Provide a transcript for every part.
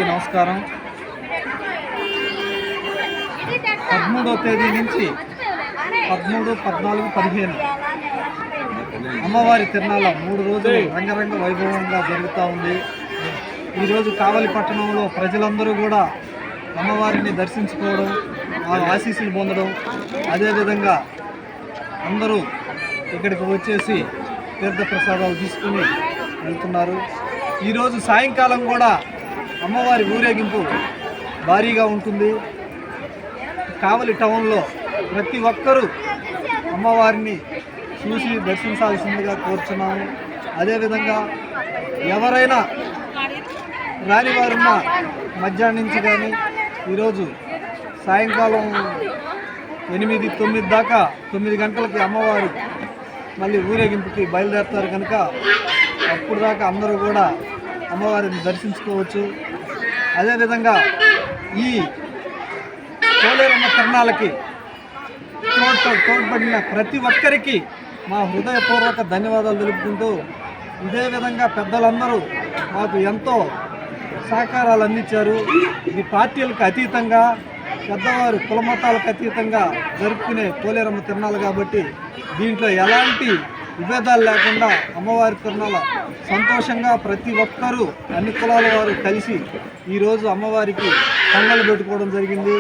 నమస్కారం. 13వ తేదీ నుంచి 13, 14, 15 అమ్మవారి తిరునాళ్ళ 3 రోజులు రంగరంగ వైభవంగా జరుగుతూ ఉంది. ఈరోజు కావలి పట్టణంలో ప్రజలందరూ కూడా అమ్మవారిని దర్శించుకోవడం, ఆశీస్సులు పొందడం, అదేవిధంగా అందరూ ఇక్కడికి వచ్చేసి తీర్థప్రసాదాలు తీసుకుని వెళ్తున్నారు. ఈరోజు సాయంకాలం కూడా అమ్మవారి ఊరేగింపు భారీగా ఉంటుంది. కావలి టౌన్లో ప్రతి ఒక్కరూ అమ్మవారిని చూసి దర్శించాల్సిందిగా కోరుచున్నాము. అదేవిధంగా ఎవరైనా రాని వారున్న మధ్యాహ్నం నుంచి కానీ ఈరోజు సాయంకాలం 8, 9 దాకా 9 గంటలకి అమ్మవారు మళ్ళీ ఊరేగింపుకి బయలుదేరుతారు కనుక అప్పుడు దాకా అందరూ కూడా అమ్మవారిని దర్శించుకోవచ్చు. అదేవిధంగా ఈ పోలేరమ్మ తిరునాళ్ళకి తోడ్పడిన ప్రతి ఒక్కరికి మా హృదయపూర్వక ధన్యవాదాలు తెలుపుకుంటూ, ఇదే విధంగా పెద్దలందరూ మాకు ఎంతో సహకారాలు అందించారు. ఇది పార్టీలకు అతీతంగా, పెద్దవారు కులమతాలకు అతీతంగా జరుపుకునే పోలేరమ్మ తిరునాళ్ళు కాబట్టి దీంట్లో ఎలాంటి విభేదాలు లేకుండా అమ్మవారి తిరునాళ్ళ సంతోషంగా ప్రతి ఒక్కరూ అన్ని కులాల వారు కలిసి ఈరోజు అమ్మవారికి పొంగలు పెట్టుకోవడం జరిగింది.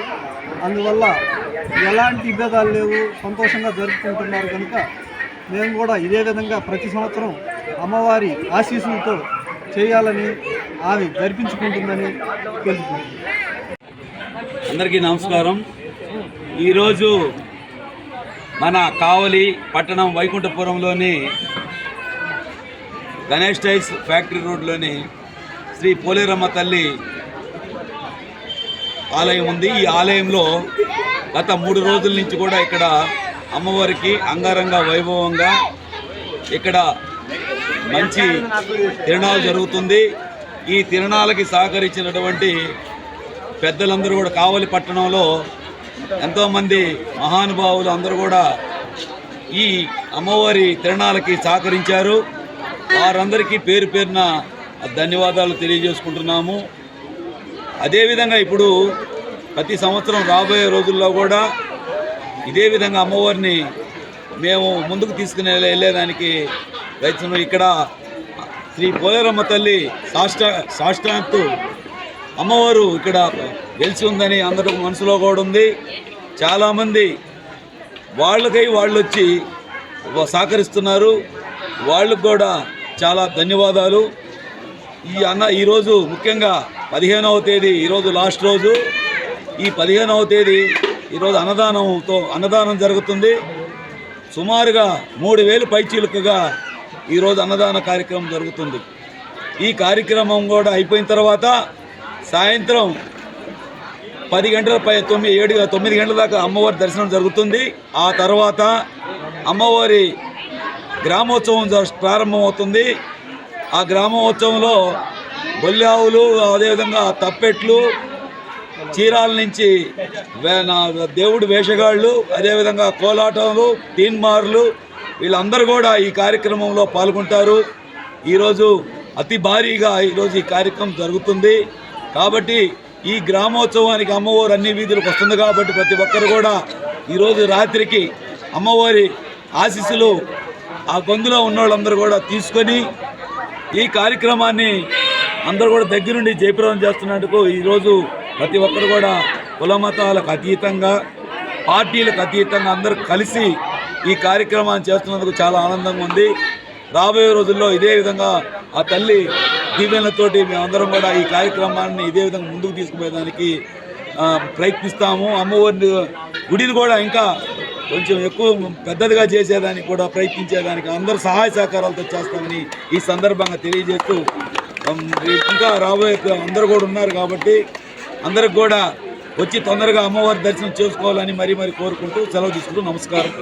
అందువల్ల ఎలాంటి విభేదాలు లేవు, సంతోషంగా జరుపుకుంటున్నారు కనుక మేము కూడా ఇదే విధంగా ప్రతి సంవత్సరం అమ్మవారి ఆశీస్సులతో చేయాలని, ఆమె జరిపించుకుంటుందని తెలుసుకుంటున్నాం. అందరికీ నమస్కారం. ఈరోజు మన కావలి పట్టణం వైకుంఠపురంలోని గణేష్ టైల్స్ ఫ్యాక్టరీ రోడ్లోని శ్రీ పోలేరమ్మ తల్లి ఆలయం ఉంది. ఈ ఆలయంలో గత 3 రోజుల నుంచి కూడా ఇక్కడ అమ్మవారికి అంగరంగ వైభవంగా ఇక్కడ మంచి తిరునాళ్ళు జరుగుతుంది. ఈ తిరునాళ్ళకి సహకరించినటువంటి పెద్దలందరూ కూడా కావలి పట్టణంలో ఎంతోమంది మహానుభావులు అందరూ కూడా ఈ అమ్మవారి తిరునాళ్ళకి సహకరించారు. వారందరికీ పేరు పేరున ధన్యవాదాలు తెలియజేసుకుంటున్నాము. అదేవిధంగా ఇప్పుడు ప్రతి సంవత్సరం రాబోయే రోజుల్లో కూడా ఇదే విధంగా అమ్మవారిని మేము ముందుకు తీసుకుని వెళ్ళేదానికి ప్రయత్నం. ఇక్కడ శ్రీ పోలేరమ్మ తల్లి సాష్టాత్తు అమ్మవారు ఇక్కడ గెలిచి ఉందని అందరూ మనసులో కూడా ఉంది. చాలామంది వాళ్ళకై వాళ్ళు వచ్చి సహకరిస్తున్నారు. వాళ్ళకు కూడా చాలా ధన్యవాదాలు. ఈరోజు ముఖ్యంగా 15వ తేదీ ఈరోజు లాస్ట్ రోజు. ఈ 15వ తేదీ ఈరోజు అన్నదానం జరుగుతుంది. సుమారుగా 3000 పైచీలుకగా ఈరోజు అన్నదాన కార్యక్రమం జరుగుతుంది. ఈ కార్యక్రమం కూడా అయిపోయిన తర్వాత సాయంత్రం 10 గంటల 9 గంటల దాకా అమ్మవారి దర్శనం జరుగుతుంది. ఆ తర్వాత అమ్మవారి గ్రామోత్సవం ప్రారంభమవుతుంది. ఆ గ్రామోత్సవంలో బొల్లావులు, అదేవిధంగా తప్పెట్లు, చీరాల నుంచి దేవుడి వేషగాళ్ళు, అదేవిధంగా కోలాటంలు, తీన్మార్లు వీళ్ళందరూ కూడా ఈ కార్యక్రమంలో పాల్గొంటారు. ఈరోజు అతి భారీగా ఈరోజు ఈ కార్యక్రమం జరుగుతుంది. కాబట్టి ఈ గ్రామోత్సవానికి అమ్మవారు అన్ని వీధులకు వస్తుంది కాబట్టి ప్రతి ఒక్కరు కూడా ఈరోజు రాత్రికి అమ్మవారి ఆశీస్సులు ఆ గొంతులో ఉన్న వాళ్ళందరూ కూడా తీసుకొని ఈ కార్యక్రమాన్ని అందరూ కూడా దగ్గరుండి జయప్రదం చేస్తున్నందుకు ఈరోజు ప్రతి ఒక్కరు కూడా కులమతాలకు అతీతంగా, పార్టీలకు అతీతంగా అందరూ కలిసి ఈ కార్యక్రమాన్ని చేస్తున్నందుకు చాలా ఆనందంగా ఉంది. రాబోయే రోజుల్లో ఇదే విధంగా ఆ తల్లి దీవెనలతోటి మేమందరం కూడా ఈ కార్యక్రమాన్ని ఇదే విధంగా ముందుకు తీసుకుపోయేదానికి ప్రయత్నిస్తాము. అమ్మవారి గుడిని కూడా ఇంకా కొంచెం ఎక్కువ పెద్దదిగా చేసేదానికి కూడా ప్రయత్నించేదానికి అందరూ సహాయ సహకారాలతో చేస్తామని ఈ సందర్భంగా తెలియజేస్తూ, ఇంకా రాబోయే అందరూ కూడా ఉన్నారు కాబట్టి అందరికి కూడా వచ్చి తొందరగా అమ్మవారి దర్శనం చేసుకోవాలని మరీ కోరుకుంటూ సెలవు తీసుకుంటూ నమస్కారం.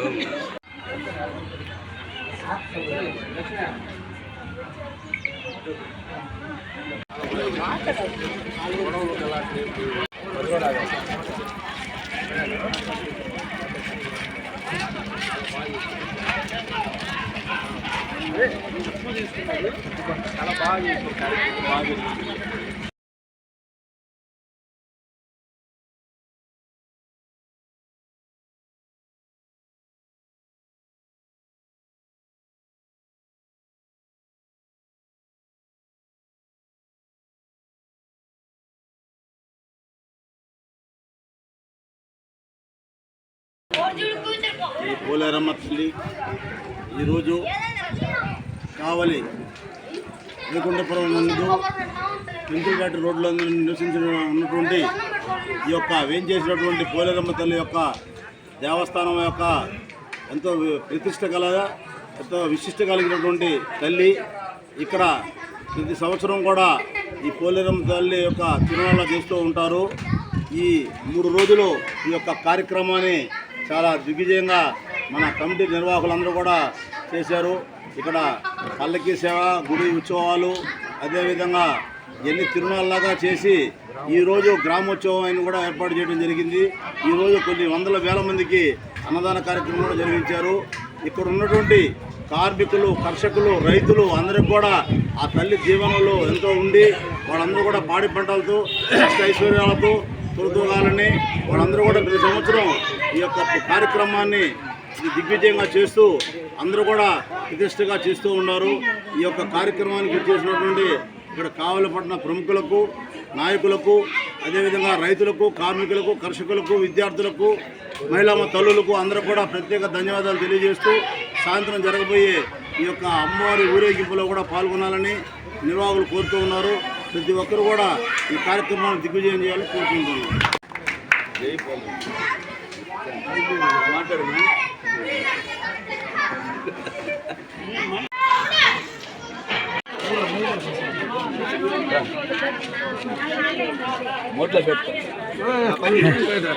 ఈ పోలేరమ్మ తల్లి ఈరోజు కావలి వైకుంఠపురం నందు పెంకులపేట రోడ్లో ఉన్నటువంటి ఈ యొక్క వేంచేసినటువంటి పోలేరమ్మ తల్లి యొక్క దేవస్థానం యొక్క ఎంతో ప్రతిష్ట ఎంతో విశిష్ట కలిగినటువంటి తల్లి. ఇక్కడ ప్రతి సంవత్సరం కూడా ఈ పోలేరమ్మ తల్లి యొక్క తిరునాళ్ళ చేస్తూ ఉంటారు. ఈ 3 రోజులు ఈ యొక్క కార్యక్రమాన్ని చాలా దిగ్విజయంగా మన కమిటీ నిర్వాహకులందరూ కూడా చేశారు. ఇక్కడ పల్లకి సేవ, గుడి ఉత్సవాలు, అదేవిధంగా ఎన్ని తిరునాళ్ళలాగా చేసి ఈరోజు గ్రామోత్సవం అని కూడా ఏర్పాటు చేయడం జరిగింది. ఈరోజు కొన్ని వందల వేల మందికి అన్నదాన కార్యక్రమం కూడా జరిగించారు. ఇక్కడ ఉన్నటువంటి కార్మికులు, కర్షకులు, రైతులు అందరికి కూడా ఆ తల్లి జీవనంలో ఎంతో ఉండి వాళ్ళందరూ కూడా పాడి పంటలతో ఐశ్వర్యాలతో తొలతూగాలని వాళ్ళందరూ కూడా ప్రతి సంవత్సరం ఈ యొక్క కార్యక్రమాన్ని దిగ్విజయంగా చేస్తూ అందరూ కూడా ప్రతిష్టగా చేస్తూ ఉన్నారు. ఈ యొక్క కార్యక్రమానికి చేసినటువంటి ఇక్కడ కావలిపట్న ప్రముఖులకు, నాయకులకు, అదేవిధంగా రైతులకు, కార్మికులకు, కర్షకులకు, విద్యార్థులకు, మహిళా తల్లులకు అందరూ కూడా ప్రత్యేక ధన్యవాదాలు తెలియజేస్తూ సాయంత్రం జరగబోయే ఈ యొక్క అమ్మవారి ఊరేగింపులో కూడా పాల్గొనాలని నిర్వాహకులు కోరుతూ ఉన్నారు. ప్రతి ఒక్కరు కూడా ఈ కార్యక్రమాన్ని దిగ్విజయం చేయాలని కోరుకుంటున్నారు. మోట్లో పెడతా